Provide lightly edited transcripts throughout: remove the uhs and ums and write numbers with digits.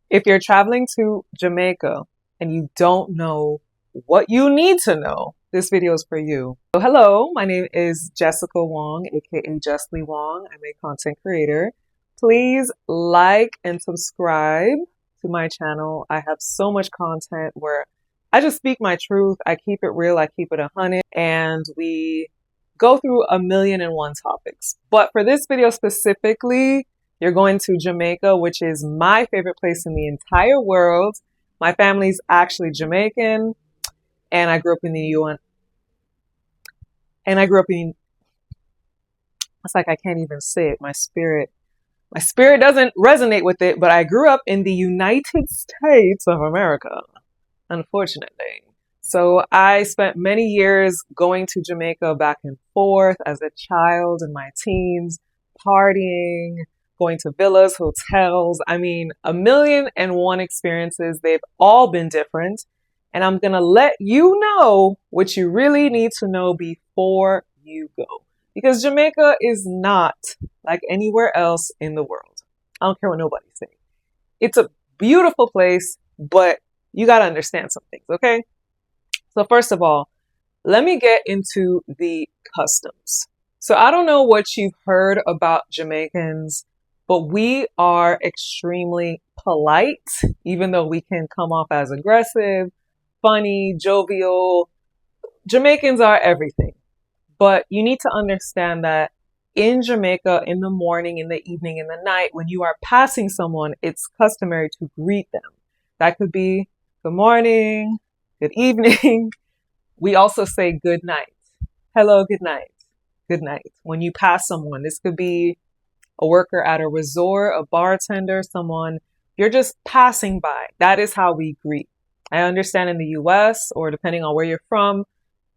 If you're traveling to Jamaica and you don't know what you need to know, this video is for you. So hello, my name is Jessica Wong, aka JeeLeeWong. I'm a content creator. Please like and subscribe to my channel. I have so much content where I just speak my truth. I keep it real. I keep it 100, and we go through 1,000,001 topics. But for this video specifically, you're going to Jamaica, which is my favorite place in the entire world. My family's actually Jamaican, and I grew up in the UN. And I grew up in, it's like I can't even say it. My spirit doesn't resonate with it, but I grew up in the United States of America, unfortunately. So I spent many years going to Jamaica back and forth as a child in my teens, partying, going to villas, hotels. I mean, 1,000,001 experiences. They've all been different. And I'm going to let you know what you really need to know before you go. Because Jamaica is not like anywhere else in the world. I don't care what nobody's saying. It's a beautiful place, but you got to understand some things, okay? So first of all, let me get into the customs. So I don't know what you've heard about Jamaicans, but we are extremely polite, even though we can come off as aggressive, funny, jovial. Jamaicans are everything. But you need to understand that in Jamaica, in the morning, in the evening, in the night, when you are passing someone, it's customary to greet them. That could be good morning, good evening. We also say good night. Hello, good night. Good night. When you pass someone, this could be a worker at a resort, a bartender, someone you're just passing by. That is how we greet. I understand in the US, or depending on where you're from,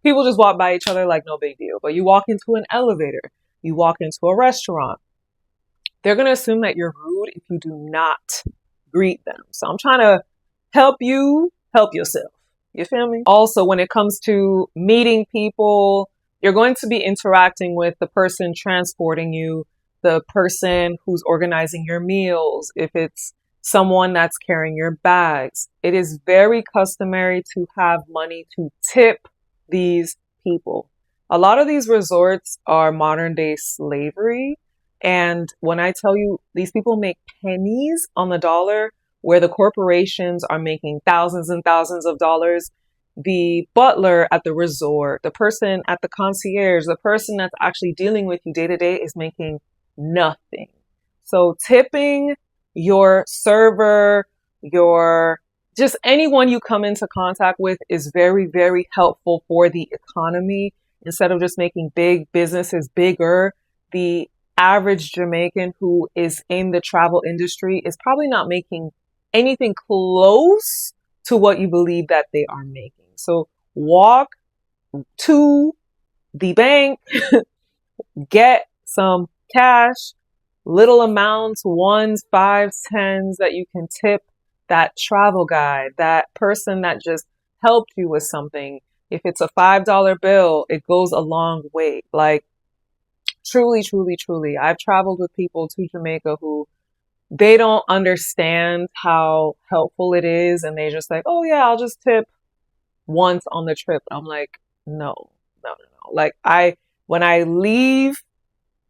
people just walk by each other like no big deal. But you walk into an elevator, you walk into a restaurant, they're going to assume that you're rude if you do not greet them. So I'm trying to help you help yourself. You feel me? Also, when it comes to meeting people, you're going to be interacting with the person transporting you, the person who's organizing your meals, if it's someone that's carrying your bags. It is very customary to have money to tip these people. A lot of these resorts are modern day slavery. And when I tell you these people make pennies on the dollar, where the corporations are making thousands and thousands of dollars, the butler at the resort, the person at the concierge, the person that's actually dealing with you day to day is making nothing. So tipping your server, just anyone you come into contact with is very, very helpful for the economy. Instead of just making big businesses bigger, the average Jamaican who is in the travel industry is probably not making anything close to what you believe that they are making. So walk to the bank, get some cash, little amounts, ones, fives, tens that you can tip that travel guide, that person that just helped you with something. If it's a $5 bill, it goes a long way. Like truly, truly, truly. I've traveled with people to Jamaica who they don't understand how helpful it is. And they just like, oh yeah, I'll just tip once on the trip. I'm like, no. Like when I leave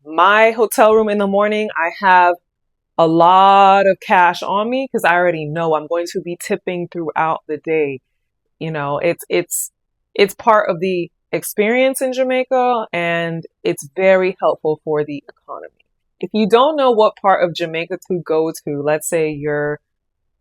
my hotel room in the morning, I have a lot of cash on me because I already know I'm going to be tipping throughout the day. You know, it's part of the experience in Jamaica, and it's very helpful for the economy. If you don't know what part of Jamaica to go to, let's say you're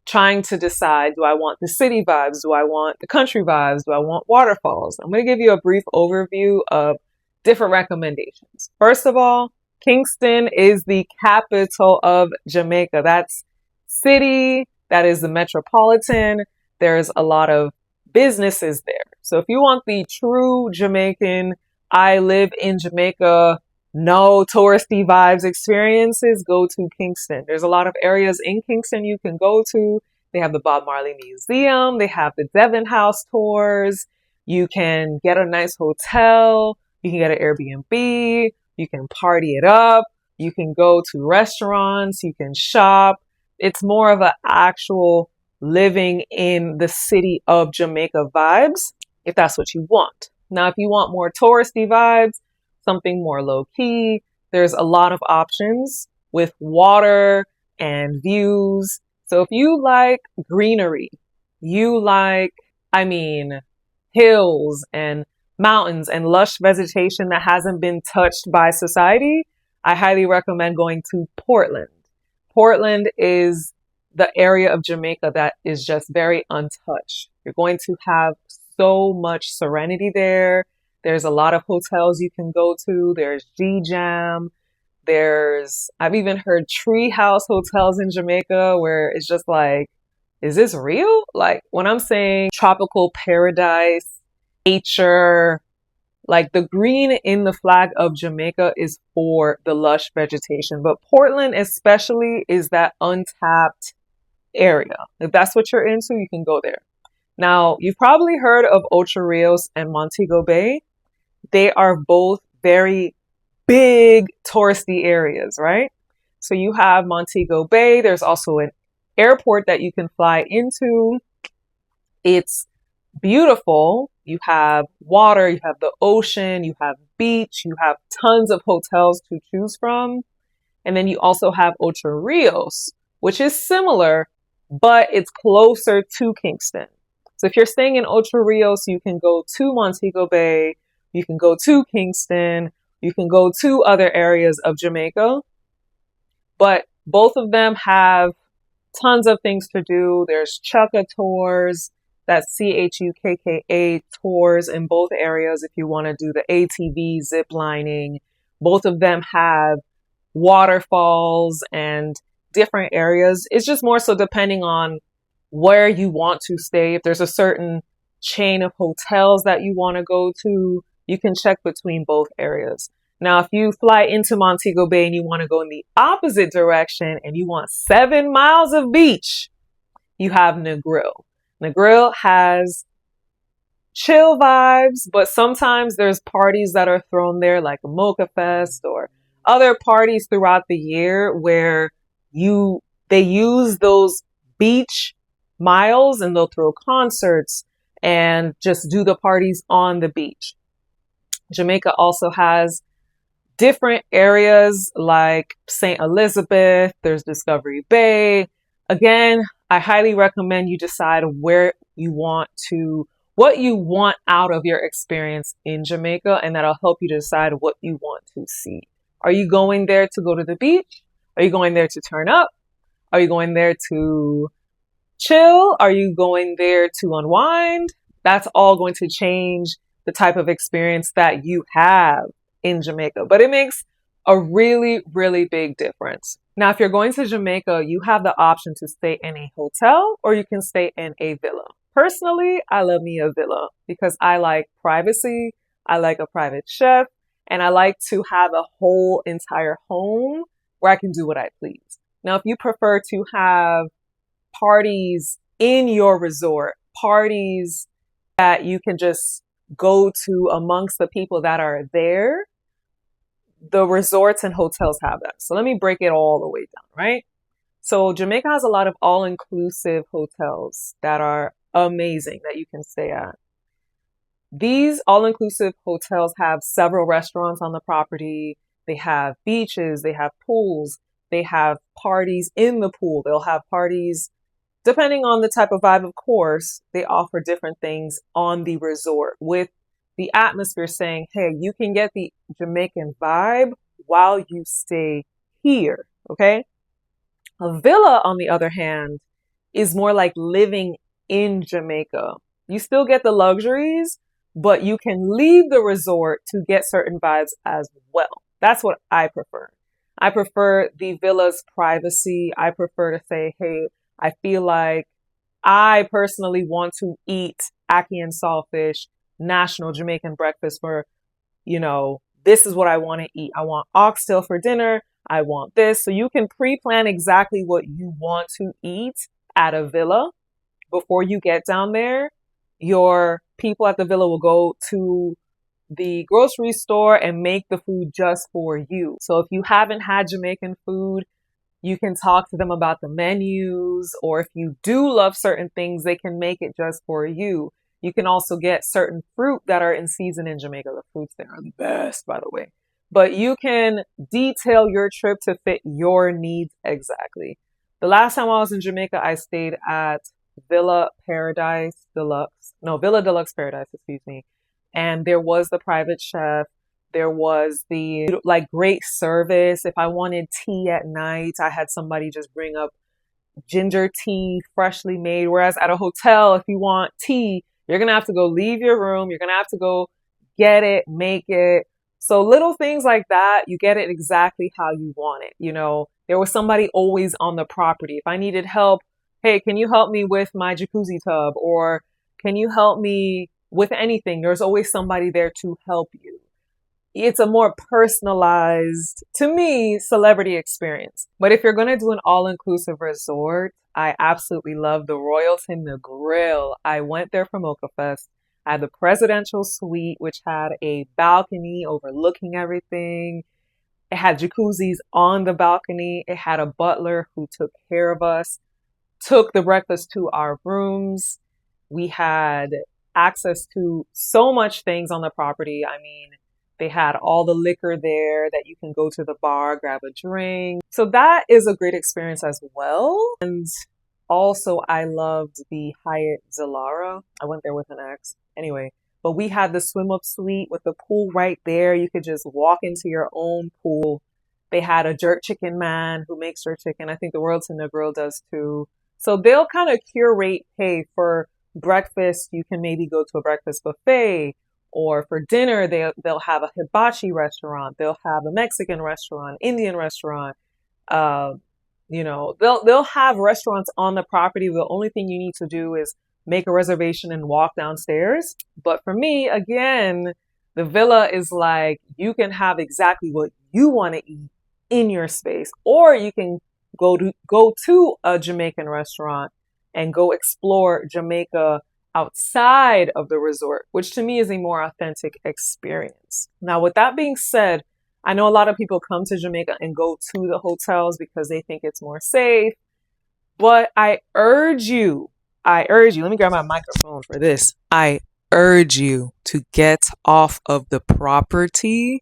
trying to decide, do I want the city vibes? Do I want the country vibes? Do I want waterfalls? I'm going to give you a brief overview of different recommendations. First of all, Kingston is the capital of Jamaica. That's city. That is the metropolitan. There's a lot of businesses there. So if you want the true Jamaican, I live in Jamaica, no touristy vibes experiences, go to Kingston. There's a lot of areas in Kingston you can go to. They have the Bob Marley Museum. They have the Devon House tours. You can get a nice hotel. You can get an Airbnb. You can party it up. You can go to restaurants. You can shop. It's more of an actual living in the city of Jamaica vibes, if that's what you want. Now, if you want more touristy vibes, something more low key, there's a lot of options with water and views. So if you like greenery, you like, I mean, hills and mountains and lush vegetation that hasn't been touched by society, I highly recommend going to Portland. Portland is the area of Jamaica that is just very untouched. You're going to have so much serenity there. There's a lot of hotels you can go to. There's G-Jam. I've even heard tree house hotels in Jamaica where it's just like, is this real? Like when I'm saying tropical paradise, nature, like the green in the flag of Jamaica is for the lush vegetation, but Portland especially is that untapped area. If that's what you're into, you can go there. Now, you've probably heard of Ocho Rios and Montego Bay. They are both very big touristy areas, right? So you have Montego Bay. There's also an airport that you can fly into. It's beautiful. You have water, you have the ocean, you have beach, you have tons of hotels to choose from. And then you also have Ocho Rios, which is similar, but it's closer to Kingston. So if you're staying in Ocho Rios, you can go to Montego Bay, you can go to Kingston, you can go to other areas of Jamaica, but both of them have tons of things to do. There's Chukka tours, that's CHUKKA tours in both areas if you want to do the ATV zip lining. Both of them have waterfalls and different areas. It's just more so depending on where you want to stay. If there's a certain chain of hotels that you want to go to, you can check between both areas. Now, if you fly into Montego Bay and you want to go in the opposite direction and you want 7 miles of beach, you have Negril. Negril has chill vibes, but sometimes there's parties that are thrown there like a Mocha Fest or other parties throughout the year where they use those beach miles and they'll throw concerts and just do the parties on the beach. Jamaica also has different areas like St. Elizabeth, there's Discovery Bay. Again, I highly recommend you decide what you want out of your experience in Jamaica, and that'll help you decide what you want to see. Are you going there to go to the beach? Are you going there to turn up? Are you going there to chill? Are you going there to unwind? That's all going to change the type of experience that you have in Jamaica, but it makes a really, really big difference. Now, if you're going to Jamaica, you have the option to stay in a hotel or you can stay in a villa. Personally, I love me a villa because I like privacy. I like a private chef and I like to have a whole entire home where I can do what I please. Now, if you prefer to have parties in your resort, parties that you can just go to amongst the people that are there, the resorts and hotels have that. So let me break it all the way down, right? So Jamaica has a lot of all-inclusive hotels that are amazing that you can stay at. These all-inclusive hotels have several restaurants on the property. They have beaches, they have pools, they have parties in the pool. They'll have parties depending on the type of vibe, of course. They offer different things on the resort with the atmosphere saying, hey, you can get the Jamaican vibe while you stay here, okay? A villa, on the other hand, is more like living in Jamaica. You still get the luxuries, but you can leave the resort to get certain vibes as well. That's what I prefer. I prefer the villa's privacy. I prefer to say, hey, I feel like I personally want to eat ackee and saltfish, national Jamaican breakfast for, this is what I want to eat. I want oxtail for dinner. I want this. So you can pre-plan exactly what you want to eat at a villa before you get down there. Your people at the villa will go to the grocery store and make the food just for you. So if you haven't had Jamaican food, You can talk to them about the menus, or if you do love certain things, they can make it just for you. You can also get certain fruit that are in season in Jamaica. The fruits there are the best, by the way. But you can detail your trip to fit your needs exactly. The last time I was in Jamaica, I stayed at Villa Paradise Deluxe. No, Villa Deluxe Paradise, excuse me. And there was the private chef. There was the like great service. If I wanted tea at night, I had somebody just bring up ginger tea, freshly made. Whereas at a hotel, if you want tea, you're going to have to go leave your room. You're going to have to go get it, make it. So little things like that, you get it exactly how you want it. You know, there was somebody always on the property. If I needed help, hey, can you help me with my jacuzzi tub? Or can you help me with anything? There's always somebody there to help you. It's a more personalized, to me, celebrity experience. But if you're going to do an all-inclusive resort, I absolutely love the Royalton Negril. I went there for Mocha Fest. I had the presidential suite, which had a balcony overlooking everything. It had jacuzzis on the balcony. It had a butler who took care of us, took the breakfast to our rooms. We had access to so much things on the property. I mean, they had all the liquor there that you can go to the bar, grab a drink. So that is a great experience as well. And also I loved the Hyatt Zilara. I went there with an ex. Anyway, but we had the swim up suite with the pool right there. You could just walk into your own pool. They had a jerk chicken man who makes jerk chicken. I think the Royalton Negril does too. So they'll kind of curate, hey, for breakfast, you can maybe go to a breakfast buffet. Or for dinner, they'll have a hibachi restaurant. They'll have a Mexican restaurant, Indian restaurant. You know, they'll have restaurants on the property. The only thing you need to do is make a reservation and walk downstairs. But for me, again, the villa is like you can have exactly what you want to eat in your space, or you can go to a Jamaican restaurant and go explore Jamaica outside of the resort, which to me is a more authentic experience. Now, with that being said, I know a lot of people come to Jamaica and go to the hotels because they think it's more safe, but I urge you, let me grab my microphone for this. I urge you to get off of the property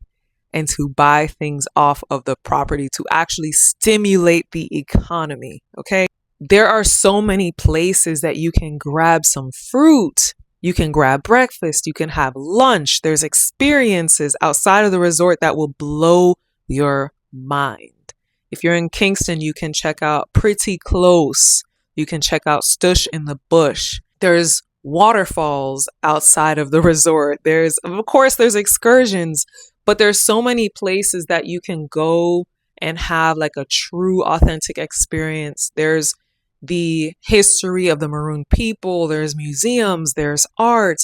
and to buy things off of the property to actually stimulate the economy, okay? There are so many places that you can grab some fruit. You can grab breakfast. You can have lunch. There's experiences outside of the resort that will blow your mind. If you're in Kingston, you can check out Pretty Close. You can check out Stush in the Bush. There's waterfalls outside of the resort. Of course, there's excursions, but there's so many places that you can go and have like a true authentic experience. There's the history of the Maroon people. There's museums, there's art,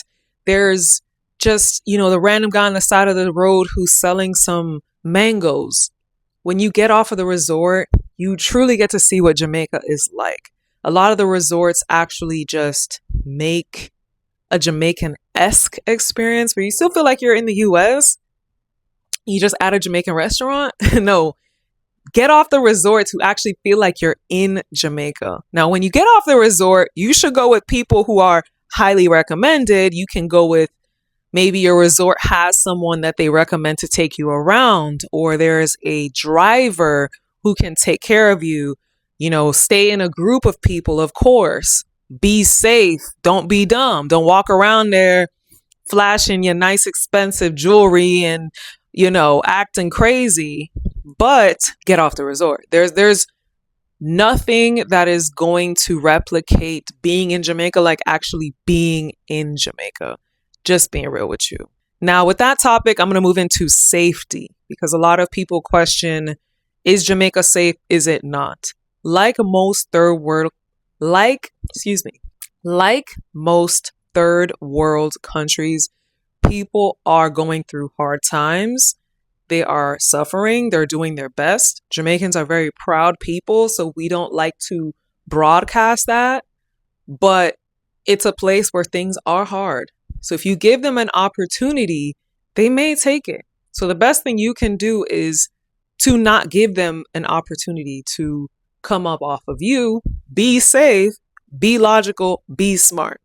there's just, the random guy on the side of the road who's selling some mangoes. When you get off of the resort, you truly get to see what Jamaica is like. A lot of the resorts actually just make a Jamaican-esque experience where you still feel like you're in the US. You just add a Jamaican restaurant. No. Get off the resort to actually feel like you're in Jamaica. Now, when you get off the resort, you should go with people who are highly recommended. You can go with maybe your resort has someone that they recommend to take you around, or there's a driver who can take care of you. Stay in a group of people, of course. Be safe. Don't be dumb. Don't walk around there flashing your nice, expensive jewelry and acting crazy, but get off the resort. There's nothing that is going to replicate being in Jamaica like actually being in Jamaica. Just being real with you. Now, with that topic, I'm going to move into safety because a lot of people question, is Jamaica safe? Is it not? Like most third world countries, people are going through hard times. They are suffering. They're doing their best. Jamaicans are very proud people, so we don't like to broadcast that. But it's a place where things are hard. So if you give them an opportunity, they may take it. So the best thing you can do is to not give them an opportunity to come up off of you. Be safe, be logical, be smart.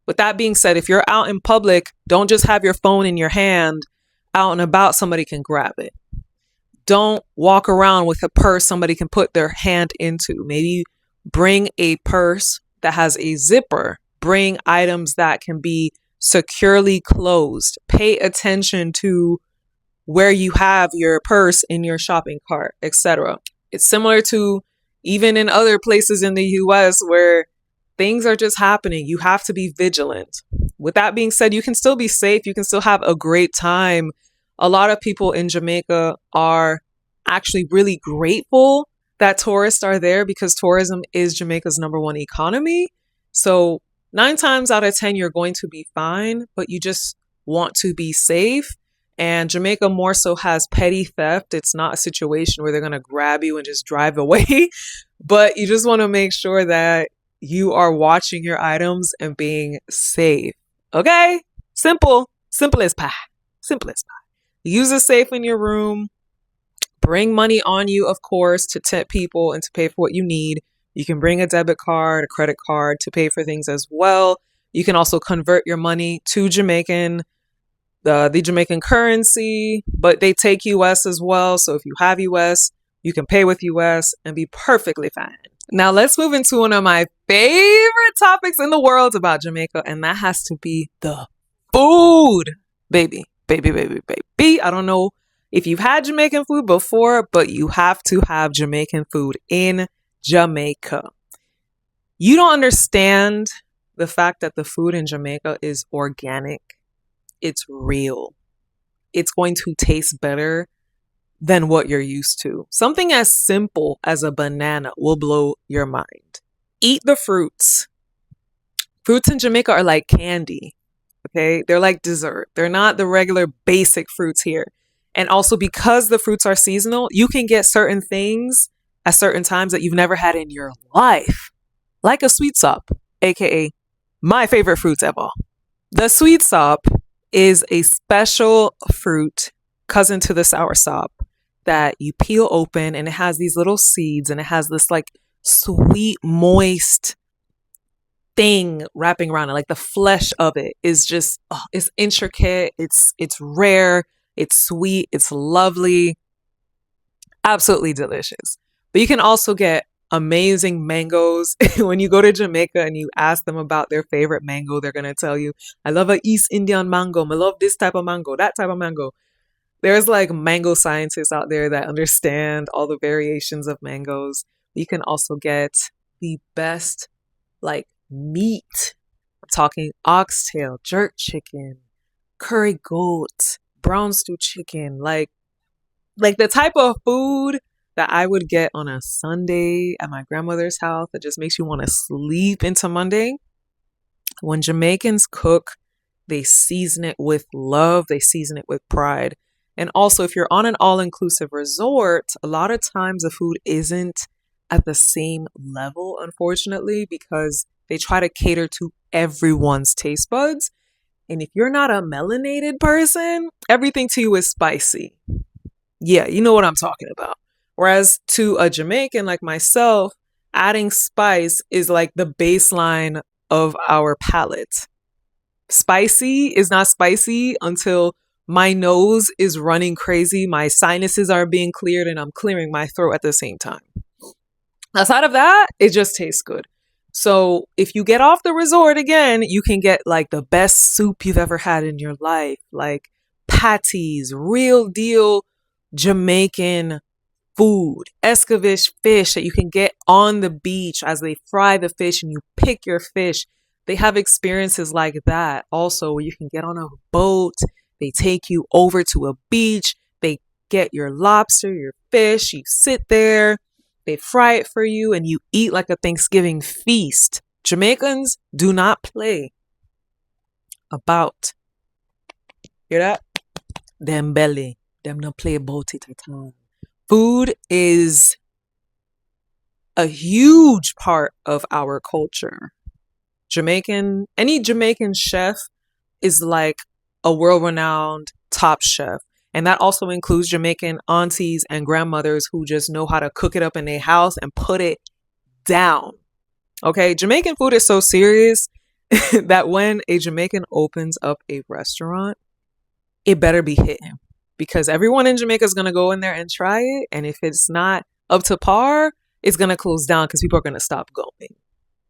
With that being said, if you're out in public, don't just have your phone in your hand out and about, somebody can grab it. Don't walk around with a purse somebody can put their hand into. Maybe bring a purse that has a zipper. Bring items that can be securely closed. Pay attention to where you have your purse in your shopping cart, etc. It's similar to even in other places in the US where things are just happening. You have to be vigilant. With that being said, you can still be safe. You can still have a great time. A lot of people in Jamaica are actually really grateful that tourists are there because tourism is Jamaica's #1 economy. So 9 times out of 10, you're going to be fine, but you just want to be safe. And Jamaica more so has petty theft. It's not a situation where they're going to grab you and just drive away, but you just want to make sure that you are watching your items and being safe. Okay? Simple as pie. Simple as pie. Use a safe in your room. Bring money on you, of course, to tip people and to pay for what you need. You can bring a debit card, a credit card to pay for things as well. You can also convert your money to Jamaican, the Jamaican currency, but they take US as well. So if you have US, you can pay with US and be perfectly fine. Now let's move into one of my favorite topics in the world about Jamaica, and that has to be the food. Baby. I don't know if you've had Jamaican food before, but you have to have Jamaican food in Jamaica. You don't understand the fact that the food in Jamaica is organic. It's real. It's going to taste better than what you're used to. Something as simple as a banana will blow your mind. Eat the fruits. Fruits in Jamaica are like candy. Okay? They're like dessert. They're not the regular basic fruits here. And also because the fruits are seasonal, you can get certain things at certain times that you've never had in your life. Like a sweet sop, aka my favorite fruits ever. The sweet sop is a special fruit, cousin to the soursop, that you peel open and it has these little seeds and it has this like sweet, moist thing wrapping around it. Like the flesh of it is just, it's intricate. It's rare. It's sweet. It's lovely. Absolutely delicious. But you can also get amazing mangoes. When you go to Jamaica and you ask them about their favorite mango, they're going to tell you, I love an East Indian mango. I love this type of mango, that type of mango. There's like mango scientists out there that understand all the variations of mangoes. You can also get the best like meat. I'm talking oxtail, jerk chicken, curry goat, brown stew chicken, like the type of food that I would get on a Sunday at my grandmother's house that just makes you want to sleep into Monday. When Jamaicans cook, they season it with love, they season it with pride. And also, if you're on an all-inclusive resort, a lot of times the food isn't at the same level, unfortunately, because they try to cater to everyone's taste buds. And if you're not a melanated person, everything to you is spicy. Yeah, you know what I'm talking about. Whereas to a Jamaican like myself, adding spice is like the baseline of our palate. Spicy is not spicy until my nose is running crazy, my sinuses are being cleared, and I'm clearing my throat at the same time. Outside of that, it just tastes good. So if you get off the resort again, you can get like the best soup you've ever had in your life, like patties, real deal Jamaican food, escabeche fish that you can get on the beach as they fry the fish and you pick your fish. They have experiences like that also where you can get on a boat. They take you over to a beach. They get your lobster, your fish. You sit there. They fry it for you and you eat like a Thanksgiving feast. Jamaicans do not play about. Hear that? Them belly. Them not play about it at all. Food is a huge part of our culture. Any Jamaican chef is like a world-renowned top chef. And that also includes Jamaican aunties and grandmothers who just know how to cook it up in their house and put it down. Okay, Jamaican food is so serious that when a Jamaican opens up a restaurant, it better be hitting, because everyone in Jamaica is going to go in there and try it. And if it's not up to par, it's going to close down because people are going to stop going.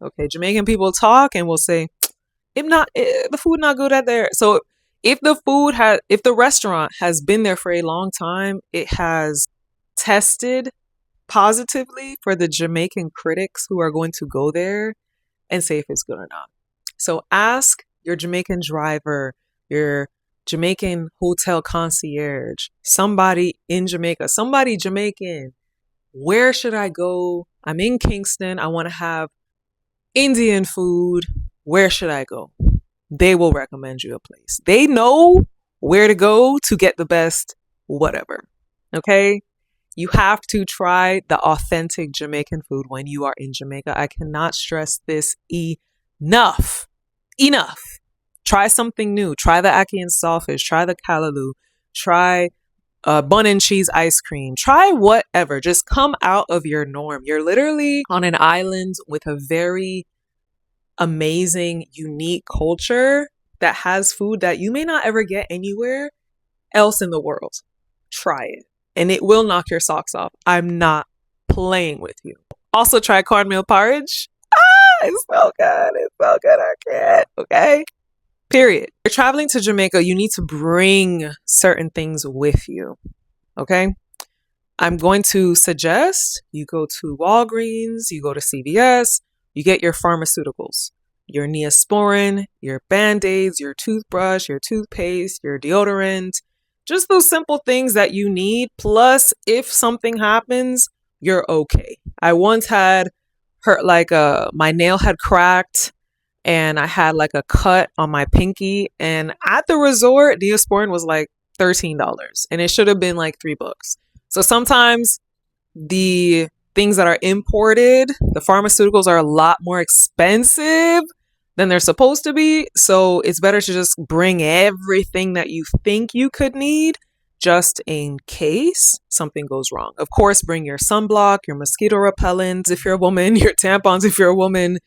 Okay, Jamaican people talk and will say, the food not good at there. So if the restaurant has been there for a long time, it has tested positively for the Jamaican critics who are going to go there and say if it's good or not. So ask your Jamaican driver, your Jamaican hotel concierge, somebody in Jamaica, somebody Jamaican, where should I go? I'm in Kingston. I want to have Indian food. Where should I go? They will recommend you a place. They know where to go to get the best whatever. Okay? You have to try the authentic Jamaican food when you are in Jamaica. I cannot stress this enough. Enough. Try something new. Try the ackee and saltfish. Try the callaloo. Try bun and cheese ice cream. Try whatever. Just come out of your norm. You're literally on an island with a very amazing, unique culture that has food that you may not ever get anywhere else in the world. Try it. And it will knock your socks off. I'm not playing with you. Also try cornmeal porridge. It's so good. It's so good. I can't. Okay? Period. If you're traveling to Jamaica, you need to bring certain things with you. Okay? I'm going to suggest you go to Walgreens, you go to CVS, you get your pharmaceuticals, your Neosporin, your Band-Aids, your toothbrush, your toothpaste, your deodorant, just those simple things that you need. Plus, if something happens, you're okay. I once had my nail had cracked and I had like a cut on my pinky, and at the resort, Neosporin was like $13 and it should have been like $3. So sometimes the things that are imported, the pharmaceuticals are a lot more expensive than they're supposed to be. So it's better to just bring everything that you think you could need just in case something goes wrong. Of course, bring your sunblock, your mosquito repellent if you're a woman, your tampons if you're a woman,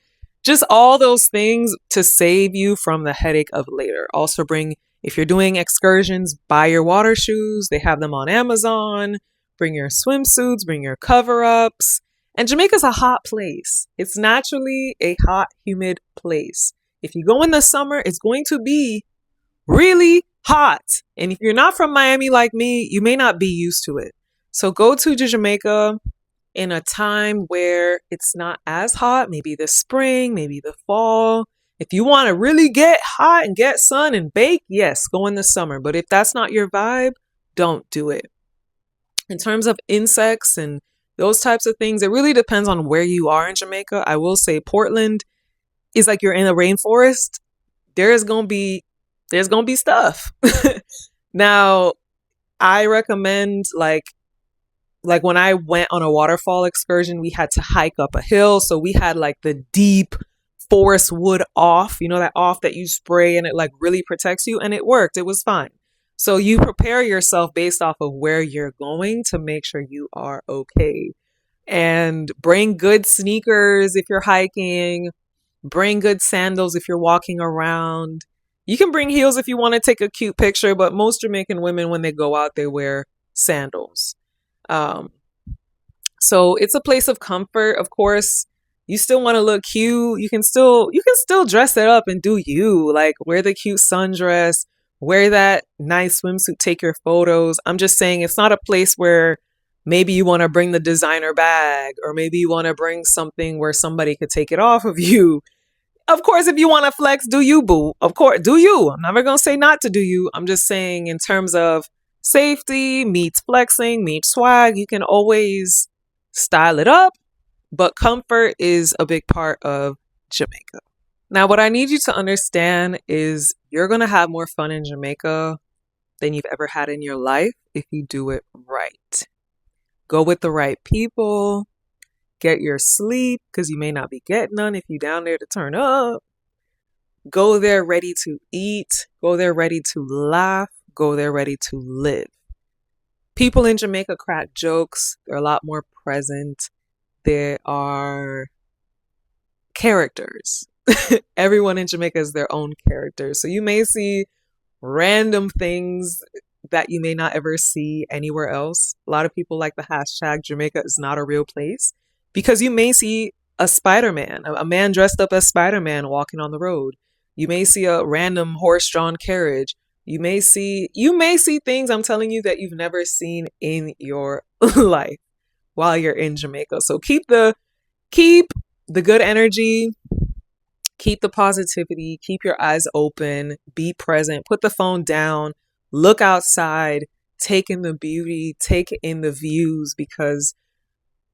just all those things to save you from the headache of later. Also bring, if you're doing excursions, buy your water shoes. They have them on Amazon. Bring your swimsuits, bring your cover-ups. And Jamaica's a hot place. It's naturally a hot, humid place. If you go in the summer, it's going to be really hot. And if you're not from Miami like me, you may not be used to it. So go to Jamaica in a time where it's not as hot, maybe the spring, maybe the fall. If you want to really get hot and get sun and bake, yes, go in the summer. But if that's not your vibe, don't do it. In terms of insects and those types of things, it really depends on where you are in Jamaica. I will say Portland is like you're in a rainforest. There's gonna be stuff. Now, I recommend like when I went on a waterfall excursion, we had to hike up a hill. So we had like the deep forest wood off, that off that you spray and it like really protects you, and it worked. It was fine. So you prepare yourself based off of where you're going to make sure you are okay. And bring good sneakers if you're hiking. Bring good sandals if you're walking around. You can bring heels if you want to take a cute picture, but most Jamaican women, when they go out, they wear sandals. So it's a place of comfort. Of course, you still want to look cute. You can still dress it up and do you. Like wear the cute sundress. Wear that nice swimsuit, take your photos. I'm just saying it's not a place where maybe you want to bring the designer bag, or maybe you want to bring something where somebody could take it off of you. Of course, if you want to flex, do you, boo. Of course, do you. I'm never going to say not to do you. I'm just saying in terms of safety meets flexing, meets swag, you can always style it up, but comfort is a big part of Jamaica. Now, what I need you to understand is you're going to have more fun in Jamaica than you've ever had in your life if you do it right. Go with the right people. Get your sleep, because you may not be getting none if you're down there to turn up. Go there ready to eat. Go there ready to laugh. Go there ready to live. People in Jamaica crack jokes. They're a lot more present. There are characters. Everyone in Jamaica is their own character. So you may see random things that you may not ever see anywhere else. A lot of people like the hashtag Jamaica is not a real place because you may see a Spider-Man, a man dressed up as Spider-Man walking on the road. You may see a random horse-drawn carriage. You may see things, I'm telling you, that you've never seen in your life while you're in Jamaica. So keep the good energy, keep the positivity, keep your eyes open, be present, put the phone down, look outside, take in the beauty, take in the views, because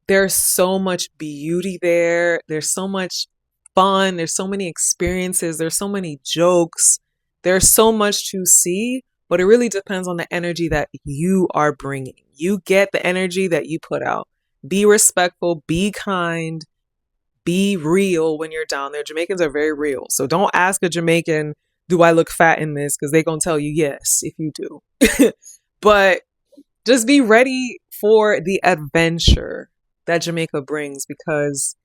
there's so much beauty there. There's so much fun. There's so many experiences. There's so many jokes. There's so much to see, but it really depends on the energy that you are bringing. You get the energy that you put out. Be respectful, be kind, be real when you're down there. Jamaicans are very real. So don't ask a Jamaican, do I look fat in this? Because they're going to tell you yes, if you do. But just be ready for the adventure that Jamaica brings, because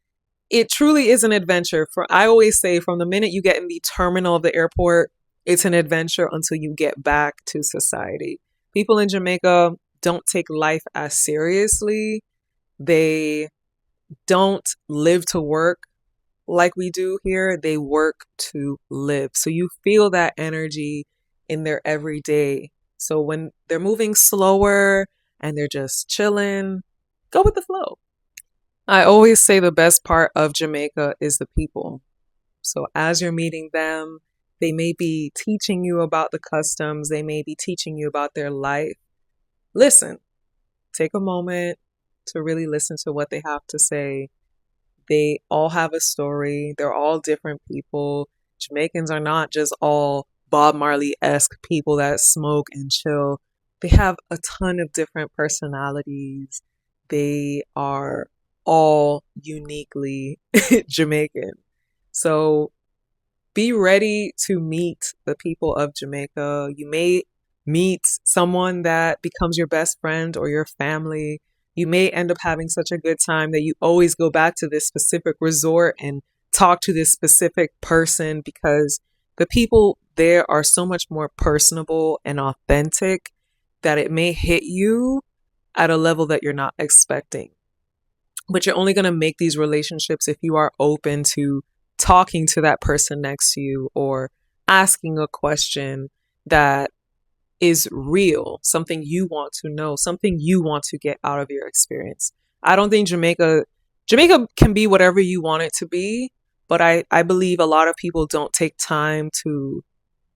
it truly is an adventure. I always say, from the minute you get in the terminal of the airport, it's an adventure until you get back to society. People in Jamaica don't take life as seriously. They don't live to work like we do here. They work to live. So you feel that energy in their everyday. So when they're moving slower and they're just chilling, go with the flow. I always say the best part of Jamaica is the people. So as you're meeting them, they may be teaching you about the customs. They may be teaching you about their life. Listen, take a moment to really listen to what they have to say. They all have a story. They're all different people. Jamaicans are not just all Bob Marley-esque people that smoke and chill. They have a ton of different personalities. They are all uniquely Jamaican. So be ready to meet the people of Jamaica. You may meet someone that becomes your best friend or your family. You may end up having such a good time that you always go back to this specific resort and talk to this specific person, because the people there are so much more personable and authentic that it may hit you at a level that you're not expecting. But you're only going to make these relationships if you are open to talking to that person next to you or asking a question that is real, something you want to know, something you want to get out of your experience. I don't think Jamaica can be whatever you want it to be, but I believe a lot of people don't take time to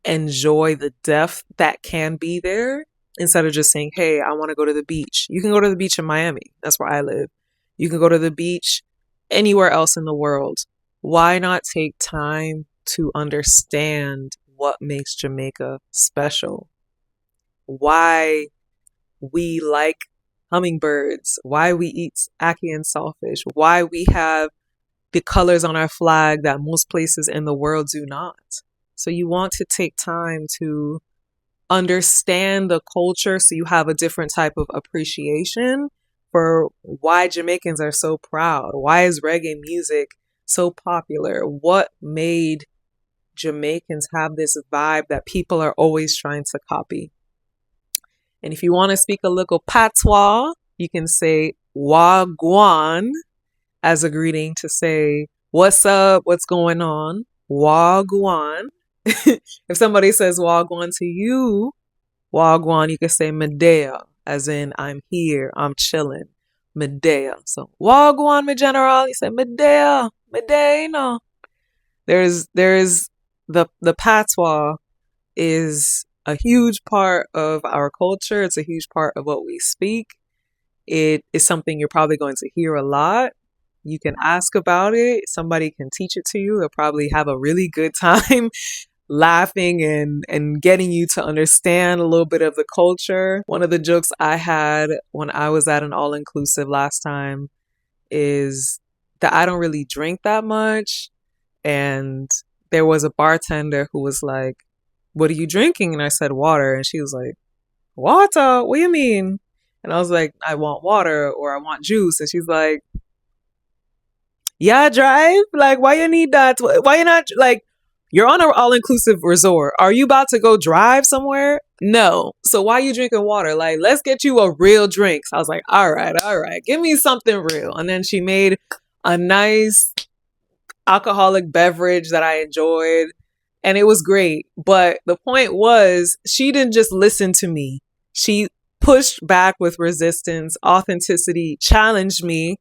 enjoy the depth that can be there, instead of just saying, hey, I want to go to the beach. You can go to the beach in Miami. That's where I live. You can go to the beach anywhere else in the world. Why not take time to understand what makes Jamaica special? Why we like hummingbirds, why we eat ackee and saltfish, why we have the colors on our flag that most places in the world do not. So you want to take time to understand the culture so you have a different type of appreciation for why Jamaicans are so proud. Why is reggae music so popular? What made Jamaicans have this vibe that people are always trying to copy? And if you want to speak a little patois, you can say wagwan as a greeting to say, what's up? What's going on? Wagwan. If somebody says wagwan to you, wagwan, you can say Medea, as in I'm here, I'm chilling. Medea. So wagwan, my general. You say Medea, Medea, you know. There's the patois is a huge part of our culture. It's a huge part of what we speak. It is something you're probably going to hear a lot. You can ask about it. Somebody can teach it to you. They'll probably have a really good time laughing and getting you to understand a little bit of the culture. One of the jokes I had when I was at an all-inclusive last time is that I don't really drink that much. And there was a bartender who was like, what are you drinking? And I said water. And she was like, water? What do you mean? And I was like, I want water or I want juice. And she's like, yeah, drive. Like, why you need that? Why you not like, you're on an all-inclusive resort. Are you about to go drive somewhere? No. So why you drinking water? Like, let's get you a real drink. So I was like, all right. Give me something real. And then she made a nice alcoholic beverage that I enjoyed. And it was great. But the point was, she didn't just listen to me. She pushed back with resistance, authenticity, challenged me.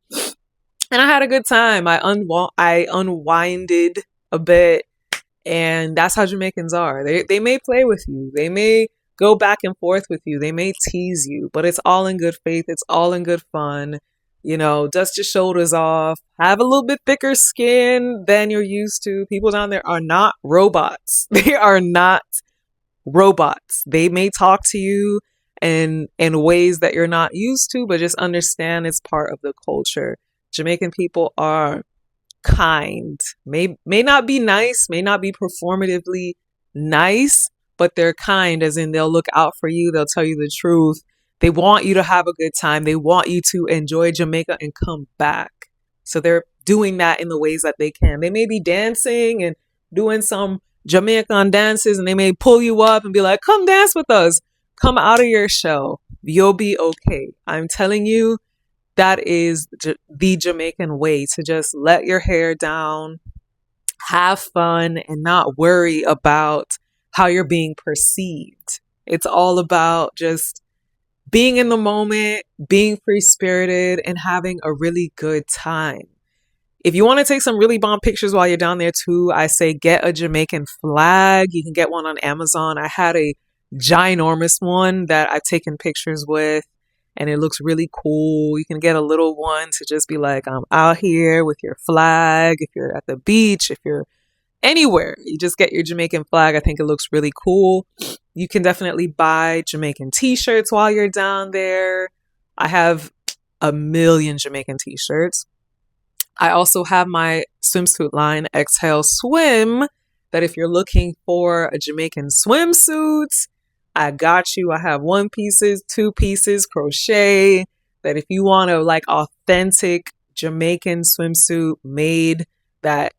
And I had a good time. I unwinded a bit. And that's how Jamaicans are. They may play with you. They may go back and forth with you. They may tease you, but it's all in good faith. It's all in good fun. You know, dust your shoulders off. Have a little bit thicker skin than you're used to. People down there are not robots. They are not robots. They may talk to you in ways that you're not used to, but just understand it's part of the culture. Jamaican people are kind, may not be nice, may not be performatively nice, but they're kind, as in they'll look out for you, they'll tell you the truth, they want you to have a good time, they want you to enjoy Jamaica and come back. So they're doing that in the ways that they can. They may be dancing and doing some Jamaican dances, and they may pull you up and be like, come dance with us. Come out of your shell, you'll be okay. I'm telling you, that is the Jamaican way, to just let your hair down, have fun, and not worry about how you're being perceived. It's all about just being in the moment, being free-spirited, and having a really good time. If you want to take some really bomb pictures while you're down there too, I say get a Jamaican flag. You can get one on Amazon. I had a ginormous one that I've taken pictures with, and it looks really cool. You can get a little one to just be like, I'm out here with your flag. If you're at the beach, if you're anywhere, you just get your Jamaican flag. I think it looks really cool. You can definitely buy Jamaican t-shirts while you're down there. I have a million Jamaican t-shirts. I also have my swimsuit line, Exhale Swim, that if you're looking for a Jamaican swimsuit, I got you. I have 1 pieces, 2 pieces, crochet, that if you want a like authentic Jamaican swimsuit made that,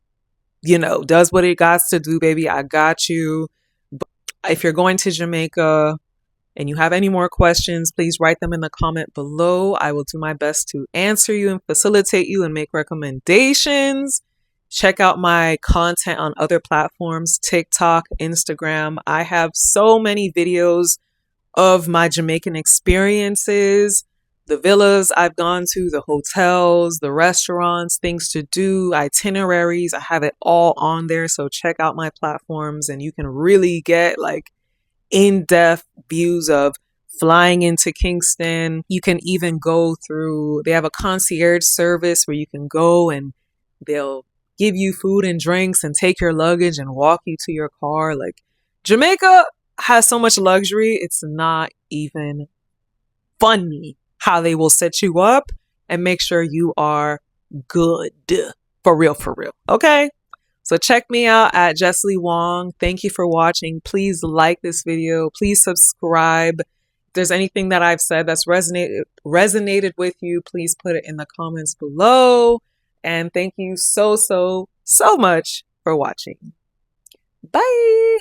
you know, does what it got to do, baby, I got you. But if you're going to Jamaica and you have any more questions, please write them in the comment below. I will do my best to answer you and facilitate you and make recommendations. Check out my content on other platforms, TikTok, Instagram. I have so many videos of my Jamaican experiences, the villas I've gone to, the hotels, the restaurants, things to do, itineraries. I have it all on there. So check out my platforms and you can really get like in-depth views of flying into Kingston. You can even go through, they have a concierge service where you can go and they'll give you food and drinks and take your luggage and walk you to your car. Like, Jamaica has so much luxury, it's not even funny how they will set you up and make sure you are good. For real, for real. Okay? So check me out at JeeLeeWong. Thank you for watching. Please like this video. Please subscribe. If there's anything that I've said that's resonated with you, please put it in the comments below. And thank you so much for watching. Bye.